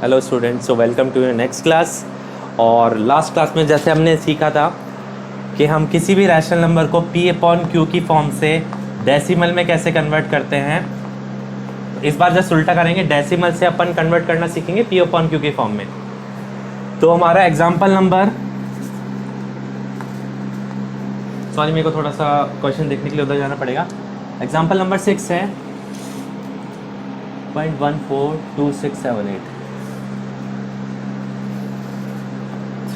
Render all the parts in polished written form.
Hello students, so welcome to your next class. और last class में जैसे हमने सीखा था कि हम किसी भी रैशनल नंबर को p अपॉन क्यू की फॉर्म से डेसिमल में कैसे कन्वर्ट करते हैं, तो इस बार जस्ट उल्टा करेंगे। डेसिमल से अपन कन्वर्ट करना सीखेंगे p अपॉन क्यू की फॉर्म में। तो हमारा एग्जाम्पल नंबर, सॉरी मेरे को थोड़ा सा क्वेश्चन देखने के लिए उधर जाना पड़ेगा। एग्जाम्पल नंबर 6 है 0.142678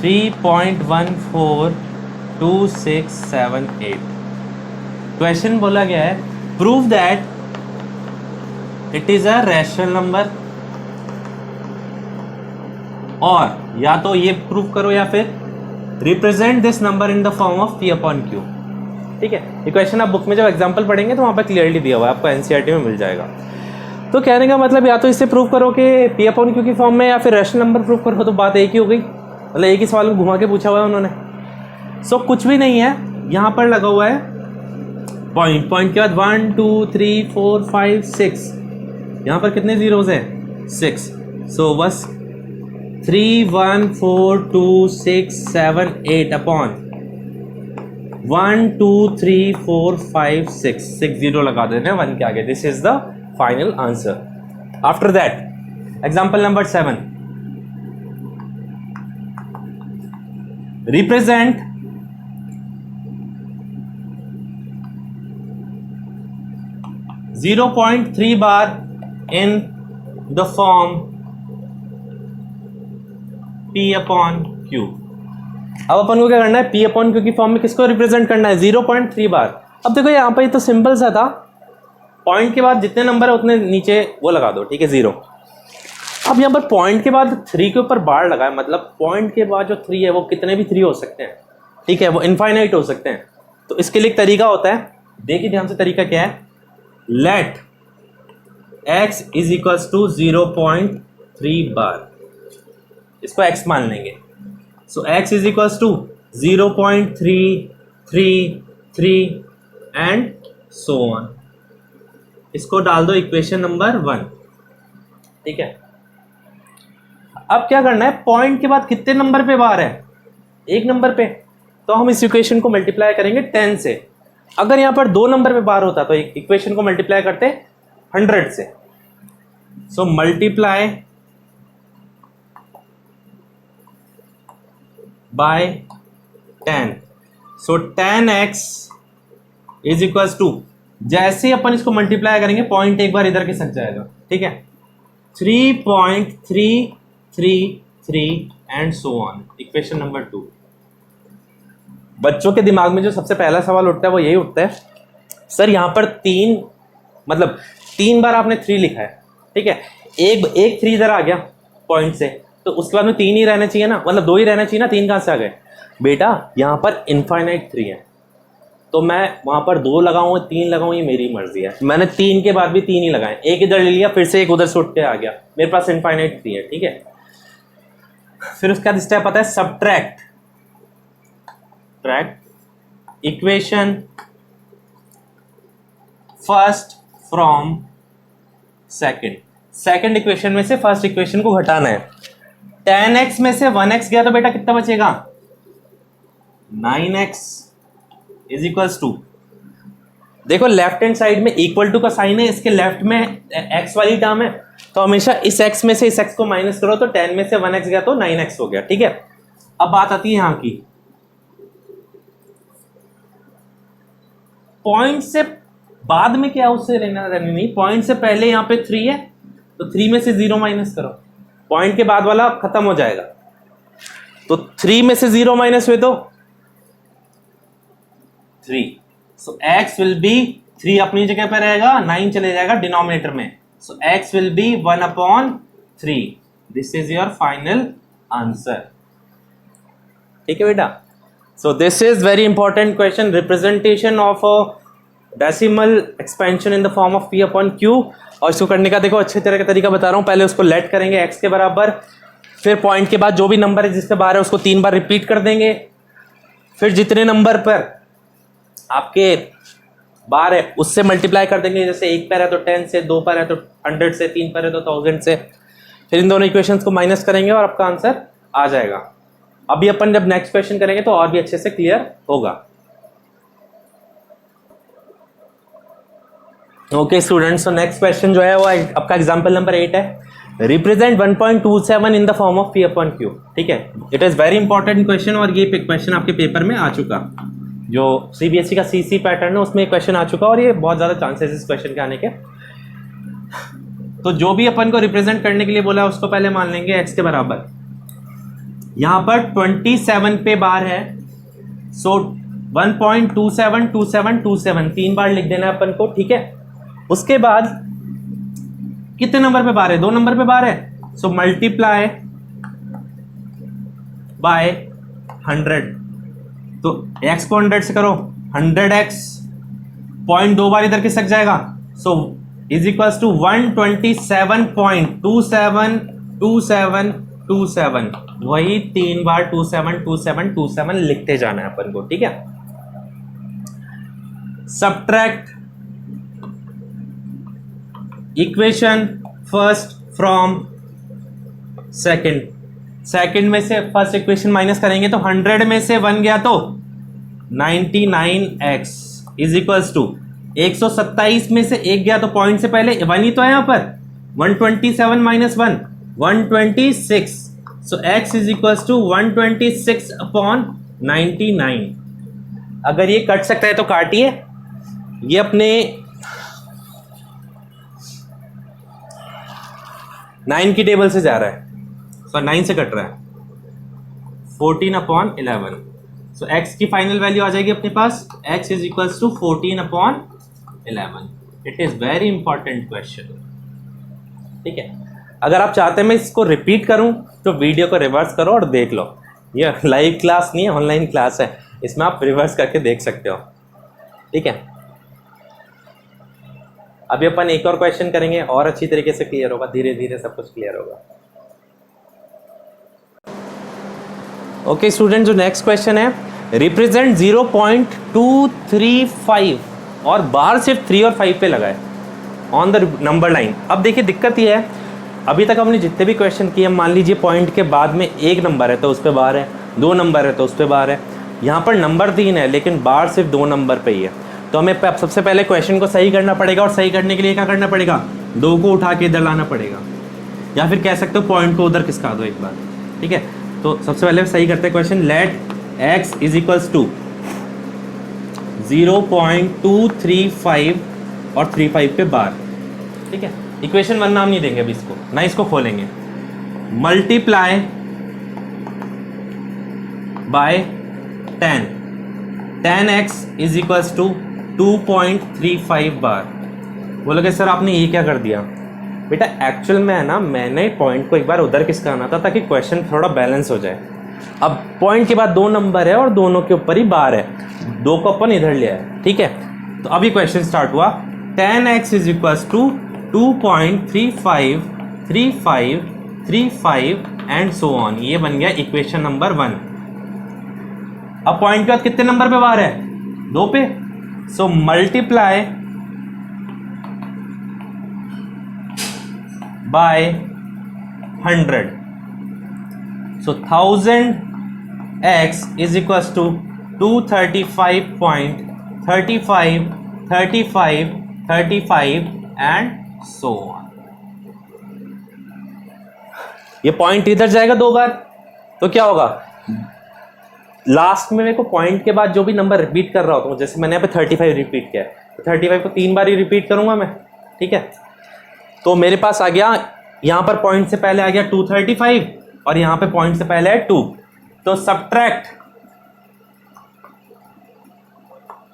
3.142678। क्वेश्चन बोला गया है prove that it is a rational number, और या तो ये प्रूव करो या फिर represent this number in the form of p upon q। ठीक है, ये क्वेश्चन आप बुक में जब एग्जांपल पढ़ेंगे तो वहां पर क्लियरली दिया हुआ है, आपको एनसीईआरटी में मिल जाएगा। तो कहने का मतलब या तो इससे प्रूव करो कि p अपॉन q की फॉर्म में, या फिर रैशनल नंबर प्रूव करो, तो बात एक ही हो गई। मतलब एक ही सवाल को घुमा के पूछा हुआ है उन्होंने। सो कुछ भी नहीं है, यहाँ पर लगा हुआ है पॉइंट, पॉइंट के बाद 1 2 3 4 5 6, यहाँ पर कितने जीरोज हैं 6। सो बस 3 1 4 2 6 7 8 अपॉन 1 2 3 4 5 6 जीरो लगा देते हैं 1 के आगे। This is the final answer. After that example number 7, represent (0.3 bar in the form p upon q। अब अपन को क्या करना है, p अपॉन q की फॉर्म में किसको रिप्रेजेंट करना है 0.3 बार। अब देखो यहाँ पर ये तो सिंपल सा था, पॉइंट के बाद जितने नंबर है उतने नीचे वो लगा दो, ठीक है 0। अब यहाँ पर पॉइंट के बाद 3 के ऊपर बार लगा है, मतलब पॉइंट के बाद जो 3 है वो कितने भी 3 हो सकते हैं, ठीक है, वो इनफाइनाइट हो सकते हैं। तो इसके लिए एक तरीका होता है, देखिए ध्यान से तरीका क्या है। Let x is equals to 0.3 bar, इसको x मान लेंगे। So x is equals to 0.333 and so on. इसको डाल दो इक्वेशन नंबर 1, ठीक है। अब क्या करना है, पॉइंट के बाद कितने नंबर पे बार है, एक नंबर पे, तो हम इस इक्वेशन को मल्टीप्लाई करेंगे 10 से। अगर यहाँ पर 2 नंबर पे बार होता तो इक्वेशन को मल्टीप्लाई करते 100 से। So multiply by 10। So 10x is equals to, जैसे अपन इसको मल्टीप्लाई करेंगे पॉइंट एक बार इधर के सक जाएगा, ठीक है, 3.333 and so on. Equation number 2। बच्चों के दिमाग में जो सबसे पहला सवाल उठता है वो यही उठता है, सर यहाँ पर 3 मतलब 3 बार आपने 3 लिखा है, ठीक है, एक 3 इधर आ गया पॉइंट से, तो उसके बाद में 3 ही रहना चाहिए ना, मतलब 2 ही रहना चाहिए ना, 3 कहाँ से आ गए बेटा। यहाँ पर इनफाइनाइट 3 है, तो मैं वहां पर 2 लगाऊं 3 लगाऊं, ये मेरी मर्जी है। मैंने 3 के बाद भी 3 ही लगाए, एक इधर ले लिया, फिर से एक उधर से उठ के आ गया, मेरे पास इनफाइनाइट 3 है, ठीक है। फिर उसके बाद स्टेप आता है subtract equation first from second equation में से फर्स्ट इक्वेशन को घटाना है। 10x में से 1x गया तो बेटा कितना बचेगा 9x इज इक्वल्स टू, देखो लेफ्ट हैंड साइड में इक्वल टू का साइन है, इसके लेफ्ट में x वाली टर्म है, तो हमेशा इस x में से इस x को माइनस करो, तो 10 में से 1x गया तो 9x हो गया, ठीक है। अब बात आती है यहाँ की, पॉइंट से बाद में क्या उससे लेना देना नहीं, पॉइंट से पहले यहाँ पे 3 है, तो 3 में से 0 माइनस करो, पॉइंट के बाद वाला खत्म हो जाएगा, तो 3 में से 0 माइनस हुए तो 3। सो x विल बी 3 अपनी जगह पे रहेगा, 9 चले जाएगा डिनोमिनेटर में, सो x will be 1/3। This is your final answer, ठीक है बेटा। सो this is very important question, representation of decimal expansion in the form of p upon q। और इसको करने का देखो अच्छे तरह का तरीका बता रहा हूँ। पहले उसको लेट करेंगे x के बराबर, फिर पॉइंट के बाद जो भी नंबर है जिसके बाहर है उसको 3 बार रिपीट कर देंगे, फिर जितने नंबर पर आपके बार है उससे मल्टीप्लाई कर देंगे, जैसे 1 पर है तो 10 से, 2 पर है तो 100 से, 3 पर है तो 1000 से, फिर इन दोनों इक्वेशंस को माइनस करेंगे और आपका आंसर आ जाएगा। अभी अपन जब नेक्स्ट क्वेश्चन करेंगे तो और भी अच्छे से क्लियर होगा। ओके स्टूडेंट्स, तो नेक्स्ट क्वेश्चन जो है वो आपका एग्जांपल नंबर 8 है। Represent 1.27 in the form of P upon Q। ठीक है, it is very important question और ये क्वेश्चन आपके पेपर में आ चुका, जो CBSE का CC पैटर्न है उसमें क्वेश्चन आ चुका और ये बहुत ज्यादा चांसेस इस क्वेश्चन के आने के। तो जो भी अपन को रिप्रेजेंट करने के लिए बोला उसको पहले मान लेंगे x के बराबर। यहां पर 27 पे बार है, सो 1.272727 3 बार लिख देना है अपन को। ठीक है, उसके बाद कितने नंबर पे बार है? 2 नंबर पे बार है, सो मल्टीप्लाई बाय 100। तो x को 100 से करो, 100x पॉइंट 2 बार इधर खिसक जाएगा, सो इज इक्वल्स टू 127.272727 वही 3 बार 272727 लिखते जाना है अपन को। ठीक है, subtract equation first from second में से फर्स्ट इक्वेशन माइनस करेंगे तो 100 में से 1 गया तो 99x इज इक्वल्स टू 127 में से 1 गया तो पॉइंट से पहले 1 ही तो है यहां पर, 127 minus 1 126, so x is equals to 126 upon 99। अगर ये कट सकता है तो काटिए, ये अपने 9 की टेबल से जा रहा है, सो 9 से कट रहा है, 14 अपॉन 11, सो x की फाइनल वैल्यू आ जाएगी अपने पास, x is equals to 14 upon 11। It is very important question. ठीक है, अगर आप चाहते हैं मैं इसको रिपीट करूं तो वीडियो को रिवर्स करो और देख लो। ये लाइव क्लास नहीं है, ऑनलाइन क्लास है, इसमें आप रिवर्स करके देख सकते हो। ठीक है, अभी अपन एक और क्वेश्चन करेंगे और अच्छी तरीके से क्लियर होगा, धीरे धीरे सब कुछ क्लियर होगा। ओके स्टूडेंट, जो नेक्स्ट क्वेश्चन है, रिप्रेजेंट 0.235 और बार सिर्फ 3 और 5 पे लगाए ऑन द नंबर लाइन। अब देखिए दिक्कत ये है, अभी तक हमने जितने भी क्वेश्चन किए, मान लीजिए पॉइंट के बाद में 1 नंबर है तो उस पर बार है, 2 नंबर है तो उस पर बार है, यहाँ पर नंबर 3 है लेकिन बार सिर्फ 2 नंबर पे ही है। तो हमें सबसे पहले क्वेश्चन को सही करना पड़ेगा और सही करने के लिए क्या करना पड़ेगा? 2 को उठा के इधर लाना पड़ेगा, या फिर कह सकते हो पॉइंट को उधर खिसका दो एक बार। ठीक है, तो सबसे पहले सही करते हैं question. Let x is equals to 0.235 और 35 पे बार। ठीक है, इक्वेशन 1 नाम नहीं देंगे अभी इसको, ना इसको खोलेंगे। Multiply by 10x is equals to 2.35 bar. बोलोगे सर आपने ये क्या कर दिया? बेटा एक्चुअल में है ना, मैंने पॉइंट को एक बार उधर खिसकाना था ताकि क्वेश्चन थोड़ा बैलेंस हो जाए। अब पॉइंट के बाद 2 नंबर है और दोनों के ऊपर ही बार है, 2 को अपन इधर ले आए। ठीक है, तो अभी क्वेश्चन स्टार्ट हुआ, 10x is equals to 2.353535 and so on. ये बन गया इक्वेशन नंबर 1। अब पॉइंट के बाद कितने नंबर पे बार है? 2 पे, so multiply by 100, so 1000x is equals to 235.353535 and so on. ये पॉइंट इधर जाएगा 2 बार, तो क्या होगा? लास्ट में मेरे को पॉइंट के बाद जो भी नंबर रिपीट कर रहा होता हूँ, जैसे मैंने यहाँ पे 35 रिपीट किया है, तो 35 को 3 बार ही रिपीट करूंगा मैं। ठीक है, तो मेरे पास आ गया, यहाँ पर पॉइंट से पहले आ गया 235 और यहाँ पे पॉइंट से पहले है 2, तो subtract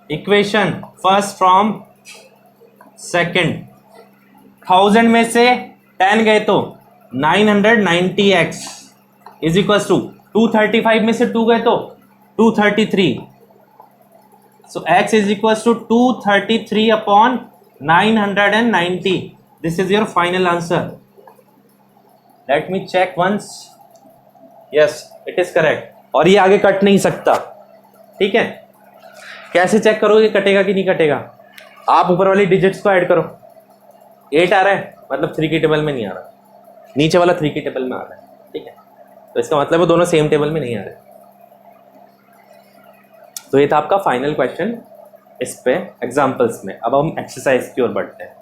equation first from second. 1000 में से 10 गए तो 990x इज इक्वल टू 235 में से 2 गए तो 233, so x is equal to 233 upon 990। This is your final answer. Let me check once, yes it is correct. और ये आगे कट नहीं सकता। ठीक है, कैसे चेक करोगे कटेगा कि नहीं कटेगा? आप ऊपर वाली डिजिट्स को ऐड करो, 8 आ रहा है मतलब 3 की टेबल में नहीं आ रहा। नीचे वाला 3 की टेबल में आ रहा है, ठीक है। तो इसका मतलब वो दोनों सेम टेबल में नहीं आ रहे। तो ये था आपका फाइनल क्वेश्चन इस पे एग्जाम्पल्स में। अब हम एक्सरसाइज की ओर बढ़ते हैं।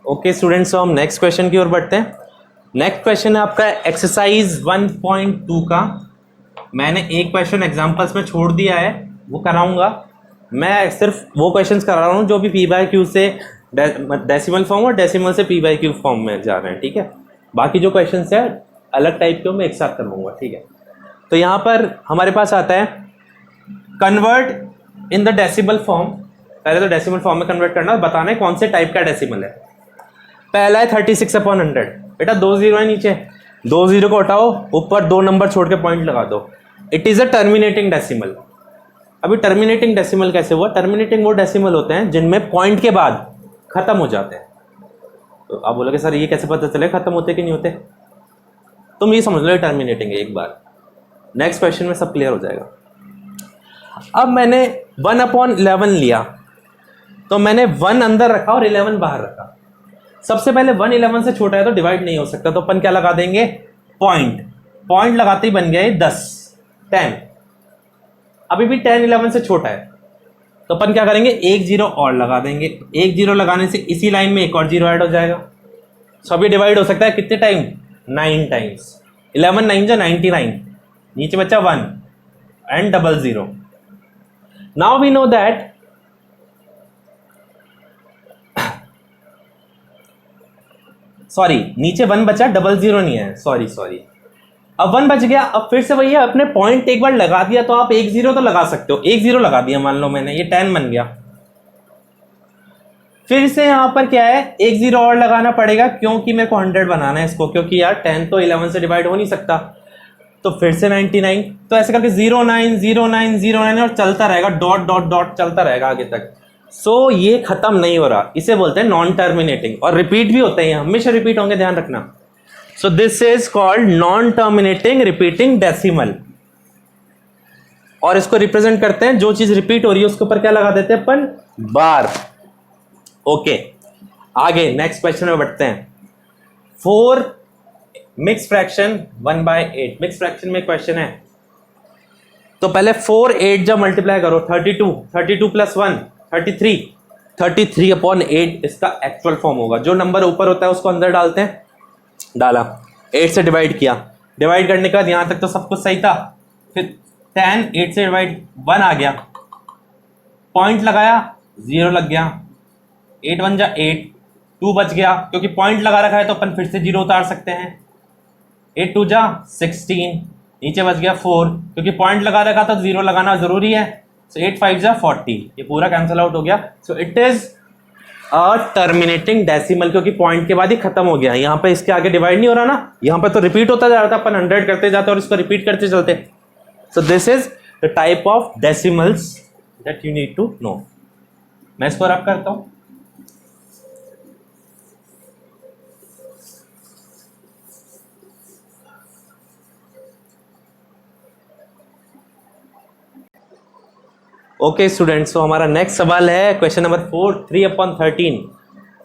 ओके स्टूडेंट्स, तो हम नेक्स्ट क्वेश्चन की ओर बढ़ते हैं। नेक्स्ट क्वेश्चन है आपका एक्सरसाइज 1.2 का। मैंने एक क्वेश्चन एग्जाम्पल्स में छोड़ दिया है, वो कराऊंगा। मैं सिर्फ वो क्वेश्चंस करा रहा हूँ जो भी P/Q से डेसिमल फॉर्म और डेसिमल से P/Q फॉर्म में जा रहे हैं, ठीक है। बाकी जो क्वेश्चंस है अलग टाइप के मैं एक साथ करवाऊंगा, ठीक है। तो यहाँ पर हमारे पास आता है convert in the decimal form. पहले तो डेसिमल फॉर्म में कन्वर्ट करना और बताना है कौन से टाइप का डेसिमल है। पहला है 36/100। बेटा 2 जीरो है नीचे, 2 जीरो को हटाओ, ऊपर 2 नंबर छोड़ के पॉइंट लगा दो। It is a terminating decimal. अभी टर्मिनेटिंग डेसिमल कैसे हुआ? टर्मिनेटिंग वो डेसिमल होते हैं जिनमें पॉइंट के बाद खत्म हो जाते हैं। तो आप बोलोगे सर ये कैसे पता चले खत्म होते कि नहीं होते? तुम ये समझ लो ये टर्मिनेटिंग है। एक बार नेक्स्ट क्वेश्चन में सब क्लियर हो जाएगा। अब मैंने 1/11 लिया, तो मैंने 1 अंदर रखा और 11 बाहर रखा। सबसे पहले 1 11 से छोटा है तो डिवाइड नहीं हो सकता, तो अपन क्या लगा देंगे? पॉइंट। पॉइंट लगाते ही बन गया 10 10। अभी भी 10 11 से छोटा है, तो अपन क्या करेंगे? 1 0 और लगा देंगे। 1 0 लगाने से इसी लाइन में एक और 0 ऐड हो जाएगा। सो अभी डिवाइड हो सकता है कितने टाइम? 9 टाइम्स। 11 9 जा 99, नीचे बचा 1 and 00। Now we know that sorry नीचे 1 बचा, 00 नहीं है, सॉरी। अब 1 बच गया। अब फिर से वही है, अपने पॉइंट एक बार लगा दिया तो आप 1 0 तो लगा सकते हो। 1 0 लगा दिया, मान लो मैंने, ये 10 बन गया। फिर से यहां पर क्या है? 1 0 और लगाना पड़ेगा क्योंकि मेरे को 100 बनाना है इसको, क्योंकि यार 10 तो 11 से डिवाइड हो नहीं सकता। तो फिर से 99। तो ऐसे करके 0 9 0 9 0 9 और चलता रहेगा, डॉट डॉट डॉट चलता रहेगा आगे तक। सो ये खत्म नहीं हो रहा, इसे बोलते हैं नॉन टर्मिनेटिंग। और रिपीट भी होते हैं, हमेशा रिपीट होंगे, ध्यान रखना। सो this is called non terminating repeating decimal. और इसको रिप्रेजेंट करते हैं, जो चीज रिपीट हो रही है उसके ऊपर क्या लगा देते हैं अपन? बार। ओके, आगे नेक्स्ट क्वेश्चन में बढ़ते हैं। 4 मिक्स फ्रैक्शन 1/8। मिक्स फ्रैक्शन में क्वेश्चन है, तो पहले 4 8 जब मल्टीप्लाई करो 32 32 + 1 33 33/8 इसका एक्चुअल फॉर्म होगा। जो नंबर ऊपर होता है उसको अंदर डालते हैं, डाला, 8 से डिवाइड किया। डिवाइड करने के बाद यहाँ तक तो सब कुछ सही था। फिर 10 8 से डिवाइड 1 आ गया, पॉइंट लगाया 0 लग गया, 8 1 जा 8, 2 बच गया क्योंकि पॉइंट लगा रखा है तो अपन फिर से 0 उतार सकते हैं। 8 2 जा 16, नीचे बच गया 4 क्योंकि पॉइंट लगा रखा तो 0 लगाना जरूरी है। सो 8 5 जा 40, ये पूरा कैंसिल आउट हो गया। So it is a terminating decimal, क्योंकि पॉइंट के बाद ही खत्म हो गया। यहाँ पे इसके आगे डिवाइड नहीं हो रहा ना, यहाँ पे तो रिपीट होता जा रहा था, अपन 100 करते जाते और इसको रिपीट करते चलते। So this is the type of decimals that you need to know. मैं इसको रब करता हूं। ओके स्टूडेंट्स, तो हमारा नेक्स्ट सवाल है क्वेश्चन नंबर 4 3/13।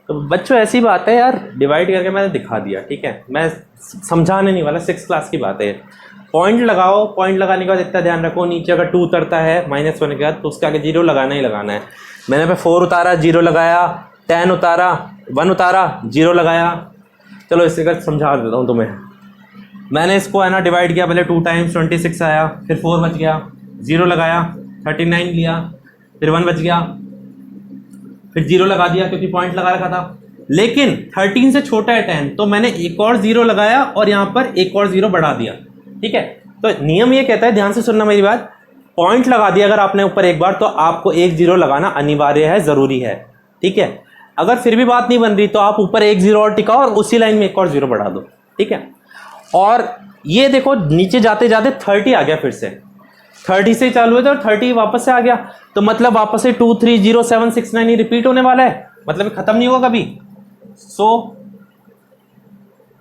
तो बच्चों ऐसी बात है यार, डिवाइड करके मैंने दिखा दिया, ठीक है। मैं समझाने नहीं वाला, 6th क्लास की बात है। पॉइंट लगाओ, पॉइंट लगाने के बाद इतना ध्यान रखो, नीचे अगर 2 उतरता है -1 के बाद तो उसके आगे 0 लगाना ही लगाना है। मैंने पे 4 उतारा 0 लगाया, 10 उतारा 1 उतारा 0 लगाया। चलो इससे कर समझा देता हूँ तुम्हें। मैंने इसको है ना डिवाइड किया, पहले 2 टाइम्स 26 आया, फिर 4 बच गया, 0 लगाया, 39 लिया, फिर 1 बच गया, फिर 0 लगा दिया क्योंकि पॉइंट लगा रखा था। लेकिन 13 से छोटा है 10, तो मैंने एक और 0 लगाया और यहाँ पर एक और 0 बढ़ा दिया, ठीक है। तो नियम ये कहता है, ध्यान से सुनना मेरी बात, पॉइंट लगा दिया अगर आपने ऊपर एक बार तो आपको एक 0 लगाना अनिवार्य है, जरूरी है, ठीक है। अगर फिर भी बात नहीं बन रही तो आप ऊपर एक 0 और टिकाओ और उसी लाइन में एक और 0 बढ़ा दो, ठीक है। और ये देखो नीचे जाते जाते 30 आ गया, फिर से 30 से चालू है तो 30 वापस से आ गया, तो मतलब वापस से 2 3 0 7 6 9 रिपीट होने वाला है, मतलब खत्म नहीं होगा कभी। सो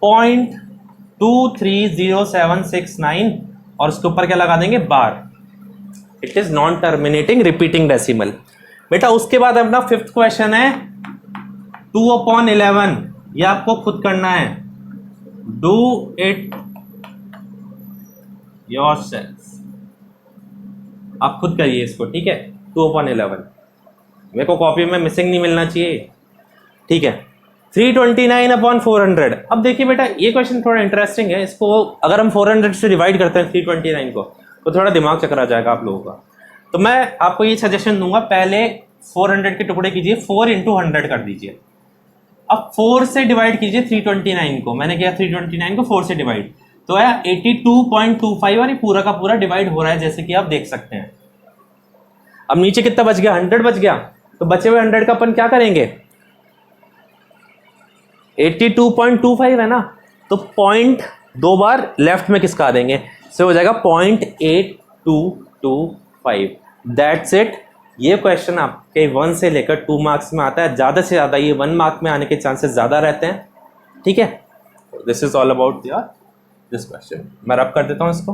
0.230769 और उसके ऊपर क्या लगा देंगे? Bar. It is non terminating repeating decimal. बेटा उसके बाद अपना 5th क्वेश्चन है 2/11। ये आपको खुद करना है, डू इट योरसेल्फ, आप खुद करिए इसको, ठीक है। 2/11 मेरे को कॉपी में मिसिंग नहीं मिलना चाहिए, ठीक है। 329/400। अब देखिए बेटा ये क्वेश्चन थोड़ा इंटरेस्टिंग है, इसको अगर हम 400 से डिवाइड करते हैं 329 को तो थोड़ा दिमाग चकरा जाएगा आप लोगों का। तो मैं आपको ये सजेशन दूंगा, पहले 400 के टुकड़े कीजिए, 4 × 100 कर दीजिए। अब 4 से डिवाइड कीजिए 329 को, मैंने किया 329 को 4 से डिवाइड, तो है 82.25 और ये पूरा का पूरा डिवाइड हो रहा है जैसे कि आप देख सकते हैं। अब नीचे कितना बच गया, 100 बच गया, तो बचे हुए 100 का अपन क्या करेंगे, 82.25 है ना, तो पॉइंट 2 बार लेफ्ट में किसका देंगे, से हो जाएगा 0.8225। That's it. ये क्वेश्चन आपके 1 से लेकर 2 मार्क्स में आता है, ज़्यादा से ज़्यादा ये 1 मार्क में आने के चांसेस ज़्यादा रहते हैं, ठीक है। This is all about this question. मैं रब कर देता हूँ इसको।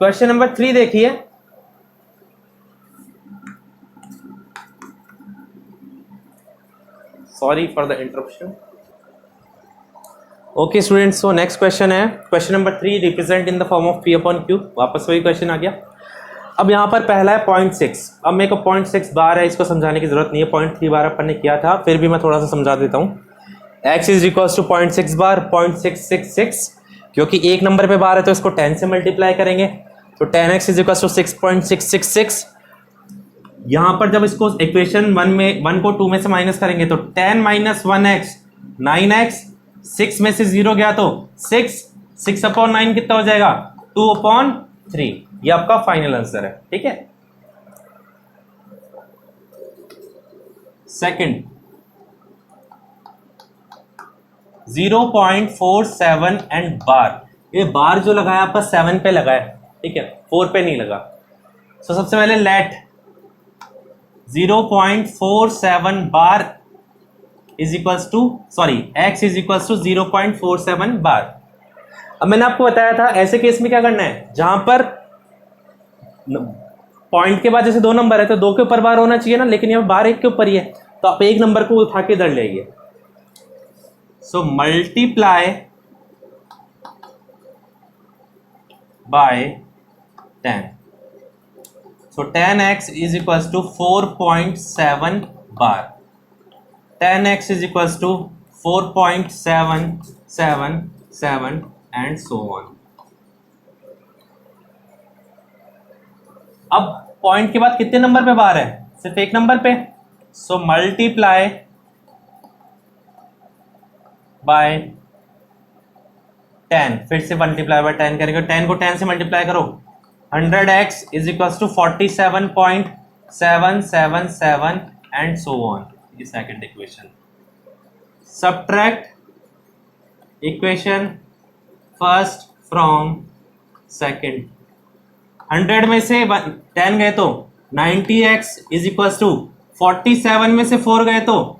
क्वेश्चन नंबर 3 देखिए, sorry for the interruption. Okay students, so next question है question number 3, represent in the form of P/Q। वापस वही क्वेश्चन आ गया। अब यहाँ पर पहला है 0.6। अब मेरे को 0.6 बार है, इसको समझाने की जरूरत नहीं है, 0.3 बार अपन ने किया था, फिर भी मैं थोड़ा सा समझा देता हूँ। x इज इक्वल्स टू 0.6 बार, 0.666, क्योंकि एक नंबर पे बार है तो इसको 10 से मल्टीप्लाई करेंगे, तो 10x इज इक्वल्स टू 6.666। यहाँ पर जब इसको इक्वेशन 1 को 2 में से माइनस करेंगे तो 10 - 1x 9x, 6 में से 0 गया तो 6/9 कितना हो जाएगा, 2/3। ये आपका फाइनल आंसर है, ठीक है। सेकंड 0.47 एंड बार, ये बार जो लगा है आपका 7 पे लगा है, ठीक है, 4 पे नहीं लगा। तो सबसे पहले let 0.47 bar is equals to x is equals to 0.47 bar. अब मैंने आपको बताया था ऐसे केस में क्या करना है, जहां पर पॉइंट के बाद जैसे 2 नंबर है तो 2 के ऊपर बार होना चाहिए ना, लेकिन यहाँ बार 1 के ऊपर ही है, तो आप एक नंबर को उठा के इधर ले आइए। सो multiply by 10, so 10x is equals to 4.7 bar, 10x is equals to 4.777 and so on। अब पॉइंट के बाद कितने नंबर पे बार है, सिर्फ एक नंबर पे, सो मल्टीप्लाई बाय 10, फिर से मल्टीप्लाई बाय 10 करेंगे, 10 को 10 से मल्टीप्लाई करो, 100x is equals to 47.777 and so on। ये second equation. Subtract equation first from second, 100 में से 10 गए तो 90x is equals to 47 में से 4 गए तो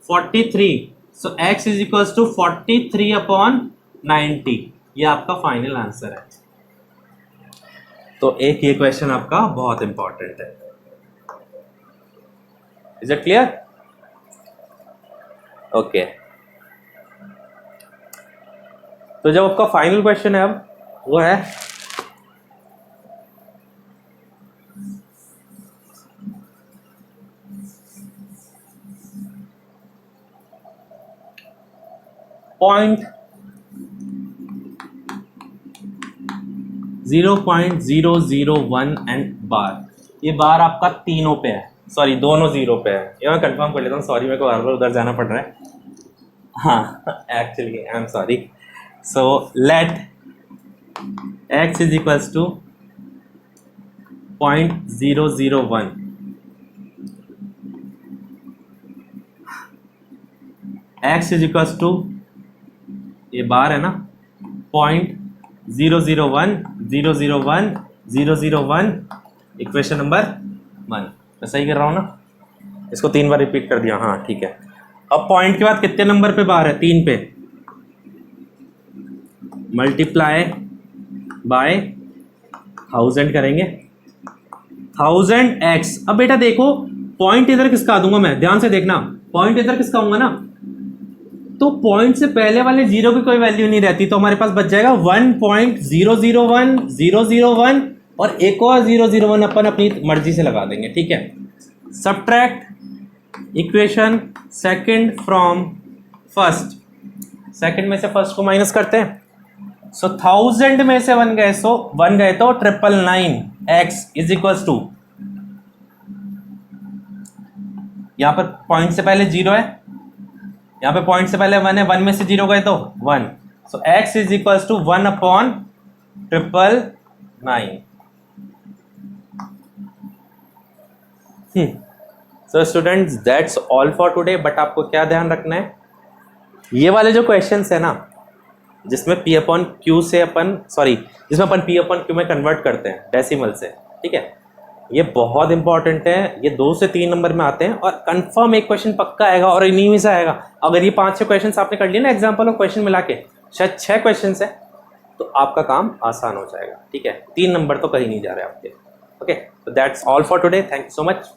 43, so x is equals to 43/90। ये आपका फाइनल आंसर है। तो एक ये क्वेश्चन आपका बहुत इंपॉर्टेंट है। Is it clear? ओके, तो जब आपका फाइनल क्वेश्चन है अब वो है पॉइंट 0.001 एंड बार। ये बार आपका तीनों पे है, सॉरी दोनों 0 पे है, ये मैं कंफर्म कर लेता हूँ, सॉरी मेरे को बार बार उधर जाना पड़ रहा है। हाँ actually I am sorry. So let x is equals to 0.001, x is equals to, ये बार है ना, 0.001 इक्वेशन नंबर 1। मैं सही कर रहा हूँ ना, इसको 3 बार रिपीट कर दिया, हाँ ठीक है। अब पॉइंट के बाद कितने नंबर पे बार है, 3 पे, मल्टीप्लाई बाय 1000 करेंगे, 1000x। अब बेटा देखो पॉइंट इधर किसका दूंगा मैं, ध्यान से देखना, पॉइंट इधर किसका होगा ना, तो पॉइंट से पहले वाले जीरो की कोई वैल्यू नहीं रहती, तो हमारे पास बच जाएगा 1.001 और एक और 001 अपन अपनी मर्जी से लगा देंगे, ठीक है। Subtract equation second from first, second में से फर्स्ट को माइनस करते हैं, सो 1000 में से 1 गए, सो 1 गए तो 999x इज इक्वल टू, यहां पर पॉइंट से पहले 0 है, यहाँ पे पॉइंट से पहले 1 है, 1 में से 0 गए तो 1, so x is equal to 1/999। So students that's all for today. But आपको क्या ध्यान रखना है, ये वाले जो क्वेश्चंस है ना, जिसमें P/Q से अपन जिसमें अपन P/Q में कन्वर्ट करते हैं डेसिमल से, ठीक है, ये बहुत इंपॉर्टेंट है, ये 2 से 3 नंबर में आते हैं और कंफर्म एक क्वेश्चन पक्का आएगा और इन्हीं में से आएगा। अगर ये 5-6 क्वेश्चन आपने कर लिए ना एग्जाम्पल और क्वेश्चन मिला के, शायद 6 क्वेश्चन है, तो आपका काम आसान हो जाएगा, ठीक है। 3 नंबर तो कहीं नहीं जा रहे आपके। ओके, तो that's all for today, thank you so much.